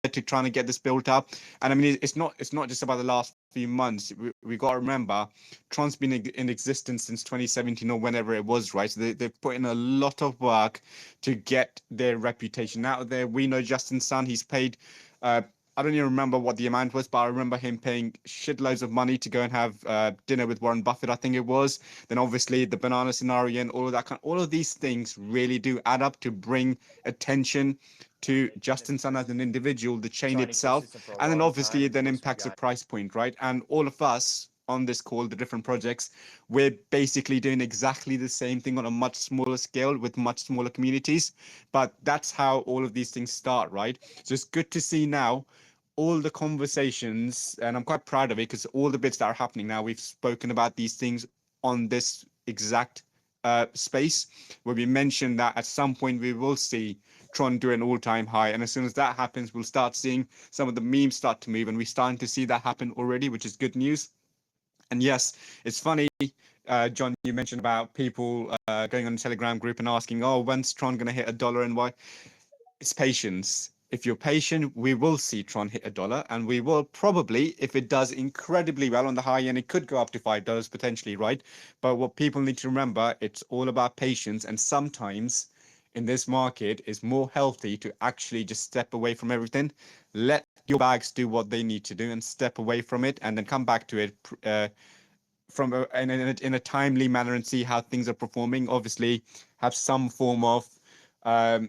to trying to get this built up. And I mean, it's not just about the last few months. We got to remember, Tron's been in existence since 2017 or whenever it was, right? So they've put in a lot of work to get their reputation out there. We know Justin Sun, he's paid. I don't even remember what the amount was, but I remember him paying shitloads of money to go and have dinner with Warren Buffett, I think it was. Then obviously the banana scenario and all of that all of these things really do add up to bring attention to Justin Sun as an individual, the chain Trying itself, consistent for a and then long obviously time, it of then course, we impacts the got price point, right? And all of us on this call, the different projects, we're basically doing exactly the same thing on a much smaller scale with much smaller communities. But that's how all of these things start, right? So it's good to see now all the conversations, and I'm quite proud of it because all the bits that are happening now, we've spoken about these things on this exact space where we mentioned that at some point we will see Tron do an all-time high, and as soon as that happens, we'll start seeing some of the memes start to move, and we're starting to see that happen already, which is good news. And yes, it's funny, John, you mentioned about people going on the Telegram group and asking, oh, when's Tron going to hit $1 and why? It's patience. If you're patient, we will see Tron hit $1, and we will probably, if it does incredibly well on the high end, it could go up to $5 potentially, right? But what people need to remember, it's all about patience, and sometimes in this market, it's more healthy to actually just step away from everything, let your bags do what they need to do, and step away from it, and then come back to it from in a timely manner and see how things are performing. Obviously, have some form of um,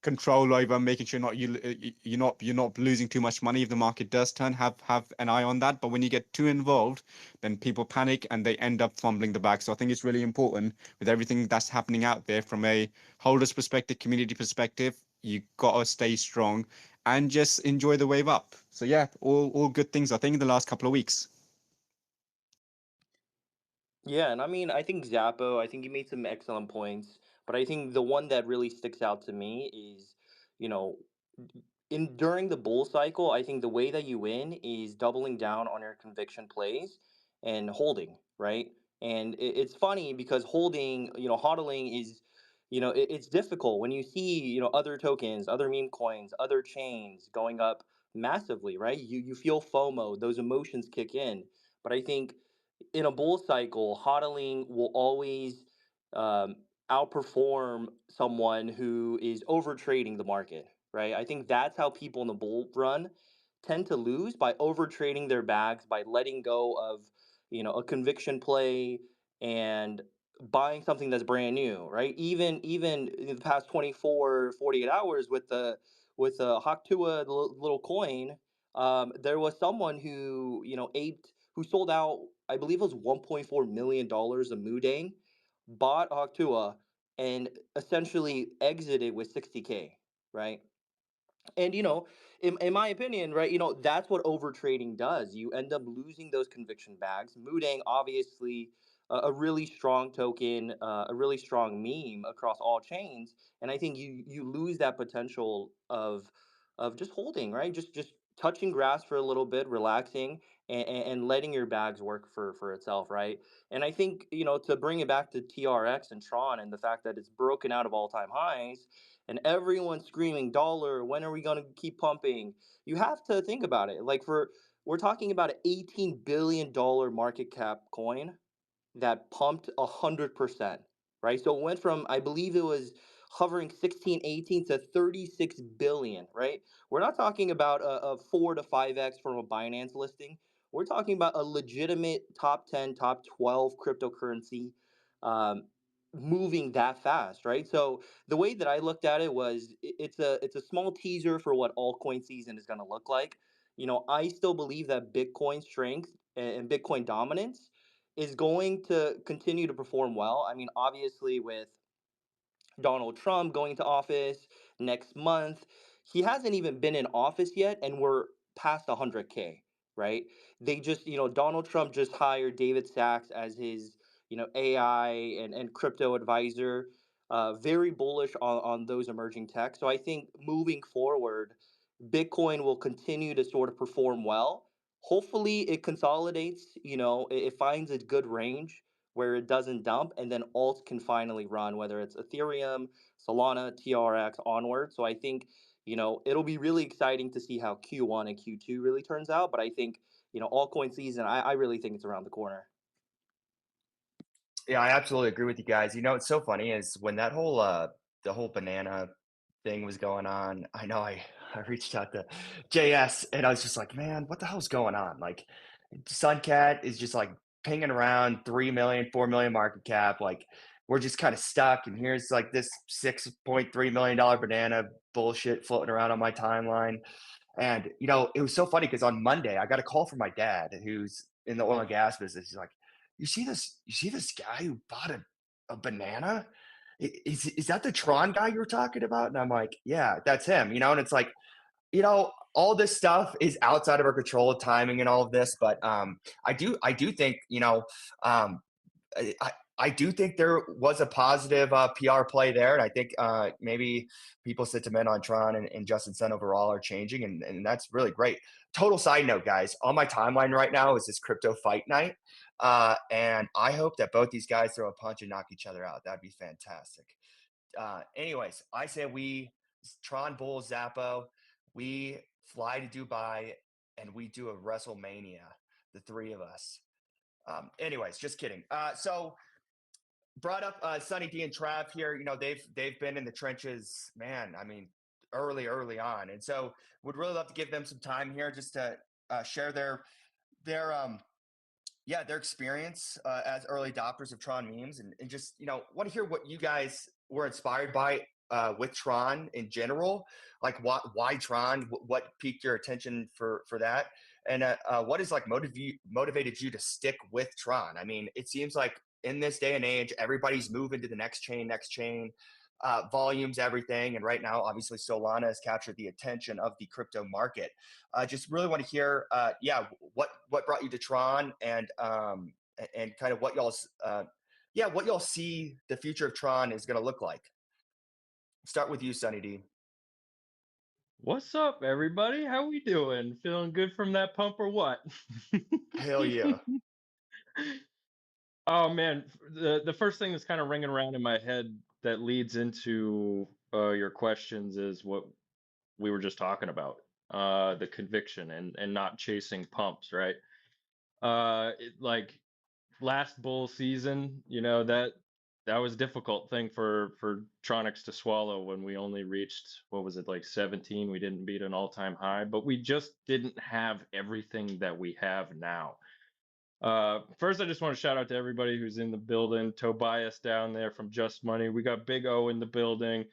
control over making sure you're not losing too much money if the market does turn. Have an eye on that. But when you get too involved, then people panic and they end up fumbling the bag. So I think it's really important with everything that's happening out there from a holders perspective, community perspective. You gotta stay strong and just enjoy the wave up. So yeah, all good things I think in the last couple of weeks. Yeah, and I mean, I think Zappo, I think you made some excellent points, but I think the one that really sticks out to me is, you know, in during the bull cycle, I think the way that you win is doubling down on your conviction plays and holding, right? And it's funny because holding, hodling is, it's difficult when you see, other tokens, other meme coins, other chains going up massively, right? You feel FOMO, those emotions kick in. But I think in a bull cycle, hodling will always um, outperform someone who is over trading the market, right? I think that's how people in the bull run tend to lose by over trading their bags, by letting go of, a conviction play and buying something that's brand new, right? Even in the past 24, 48 hours with the Haktua, the little coin, there was someone who, who sold out, I believe it was $1.4 million of Mudang, bought Haktua, and essentially exited with 60K, right? And in my opinion, right, that's what overtrading does. You end up losing those conviction bags. Mudang, obviously, a really strong token, a really strong meme across all chains, and I think you lose that potential of just holding, right, just touching grass for a little bit, relaxing, and letting your bags work for itself, right? And I think, to bring it back to TRX and Tron and the fact that it's broken out of all-time highs and everyone's screaming dollar, when are we going to keep pumping? You have to think about it, like, we're talking about an $18 billion market cap coin that pumped 100%, right? So it went from, I believe it was hovering 16, 18 to 36 billion, right? We're not talking about a 4 to 5x from a Binance listing. We're talking about a legitimate top 10, top 12 cryptocurrency um, moving that fast, right? So the way that I looked at it was it's a small teaser for what altcoin season is going to look like. I still believe that Bitcoin strength and Bitcoin dominance is going to continue to perform well. I mean, obviously, with Donald Trump going to office next month, he hasn't even been in office yet, and we're past 100K, right? They just, Donald Trump just hired David Sachs as his, AI and crypto advisor. Very bullish on those emerging tech. So I think moving forward, Bitcoin will continue to sort of perform well. Hopefully, it consolidates, it finds a good range where it doesn't dump, and then alt can finally run, whether it's Ethereum, Solana, TRX onward. So I think, it'll be really exciting to see how Q1 and Q2 really turns out. But I think, altcoin season, I really think it's around the corner. Yeah, I absolutely agree with you guys. You know, it's so funny is when that whole the whole banana thing was going on, I know I reached out to JS and I was just like, man, what the hell's going on? Like Suncat is just like pinging around 3 million, 4 million market cap. Like we're just kind of stuck. And here's like this $6.3 million banana bullshit floating around on my timeline. And you know, it was so funny because on Monday I got a call from my dad who's in the oil and gas business. He's like, "You see this? You see this guy who bought a banana? Is that the Tron guy you were talking about?" And I'm like, "Yeah, that's him." You know, and it's like, you know, all this stuff is outside of our control, timing and all of this. But I do think, you know, um, I do think there was a positive PR play there, and I think maybe people's sentiment on Tron and Justin Sun overall are changing, and that's really great. Total side note, guys, on my timeline right now is this crypto fight night, and I hope that both these guys throw a punch and knock each other out. That'd be fantastic. Anyways, I say we Tron Bull Zappo, we fly to Dubai and we do a WrestleMania, the three of us. Anyways, just kidding. So brought up Sunny D and Trav here. You know, they've been in the trenches, man. I mean, early on, and so would really love to give them some time here just to share their yeah, their experience as early adopters of Tron memes, and just want to hear what you guys were inspired by with Tron in general. Like, why Tron? What piqued your attention for that? And what is like motivated you to stick with Tron? I mean, it seems like in this day and age, everybody's moving to the next chain, volumes, everything. And right now, obviously, Solana has captured the attention of the crypto market. Just really want to hear, yeah, what brought you to Tron, and kind of what y'all's, yeah, what y'all see the future of Tron is going to look like. Start with you, Sunny D. What's up, everybody? How we doing? Feeling good from that pump or what? Hell yeah. Oh man, the first thing that's kind of ringing around in my head that leads into your questions is what we were just talking about, the conviction and not chasing pumps, right? Like last bull season, that was a difficult thing for Tronics to swallow when we only reached, what was it, like 17. We didn't beat an all-time high, but we just didn't have everything that we have now. First, I just want to shout out to everybody who's in the building. Tobias down there from Just Money. We got Big O in the building.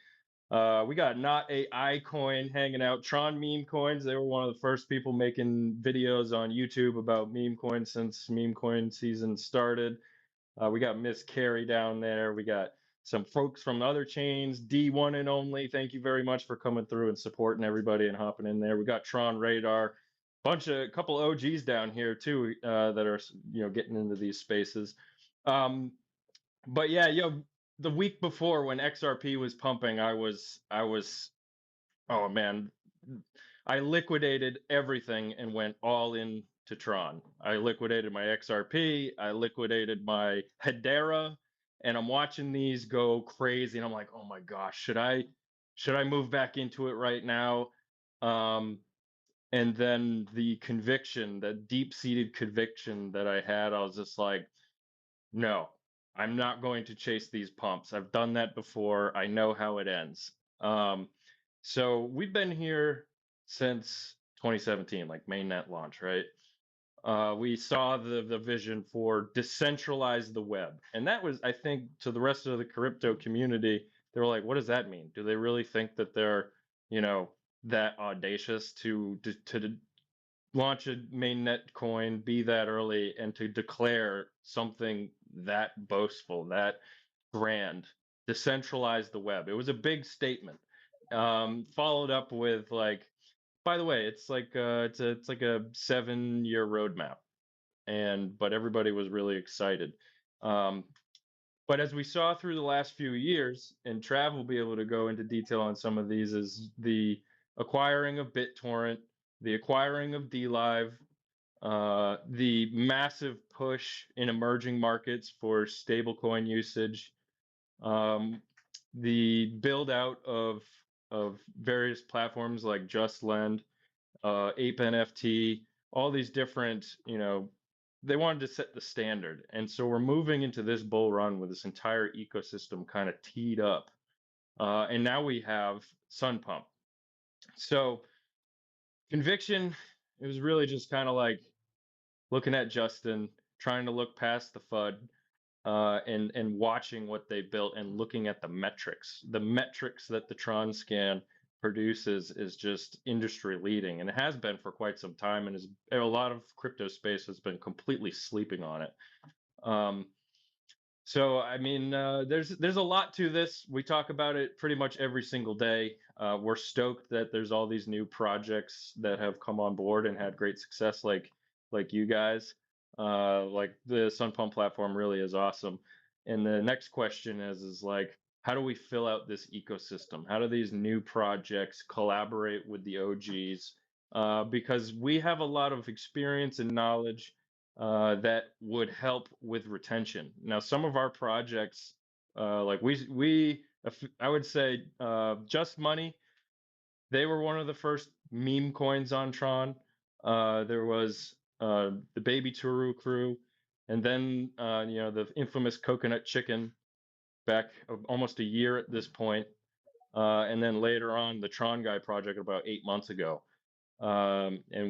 We got Not AI Coin hanging out. Tron Meme Coins. They were one of the first people making videos on YouTube about meme coins since meme coin season started. We got Miss Carrie down there. We got some folks from other chains. D1 and Only. Thank you very much for coming through and supporting everybody and hopping in there. We got Tron Radar. Couple OGs down here too, that are getting into these spaces. But yeah, the week before when XRP was pumping, I was oh man, I liquidated everything and went all in to Tron. I liquidated my XRP, I liquidated my Hedera, and I'm watching these go crazy and I'm like, "Oh my gosh, should I move back into it right now?" And then the conviction, the deep-seated conviction that I had, I was just like, no, I'm not going to chase these pumps. I've done that before. I know how it ends. So we've been here since 2017, like mainnet launch, right? We saw the vision for decentralize the web, and that was, I think, to the rest of the crypto community, they were like, "What does that mean? Do they really think that they're, that audacious to launch a mainnet coin, be that early, and to declare something that boastful, that grand, decentralize the web?" It was a big statement. Followed up with like, by the way, it's like it's like a 7-year roadmap, but everybody was really excited. Um, but as we saw through the last few years, and Trav will be able to go into detail on some of these, is the acquiring of BitTorrent, the acquiring of DLive, the massive push in emerging markets for stablecoin usage, um, the build out of of various platforms like Just Lend, Ape NFT, all these different, they wanted to set the standard. And so we're moving into this bull run with this entire ecosystem kind of teed up. And now we have Sun Pump. So conviction, it was really just kind of like looking at Justin, trying to look past the FUD, and watching what they built and looking at the metrics. The metrics that the Tron scan produces is just industry leading, and it has been for quite some time. And a lot of crypto space has been completely sleeping on it. So I mean, there's a lot to this. We talk about it pretty much every single day. We're stoked that there's all these new projects that have come on board and had great success, like you guys. Like the Sun Pump platform really is awesome. And the next question is like, how do we fill out this ecosystem? How do these new projects collaborate with the OGs? Because we have a lot of experience and knowledge that would help with retention. Now, some of our projects, like I would say, Just Money, they were one of the first meme coins on Tron. There was the Baby Turu crew, and then the infamous Coconut Chicken back almost a year at this point, and then later on the Tron Guy project about 8 months ago. And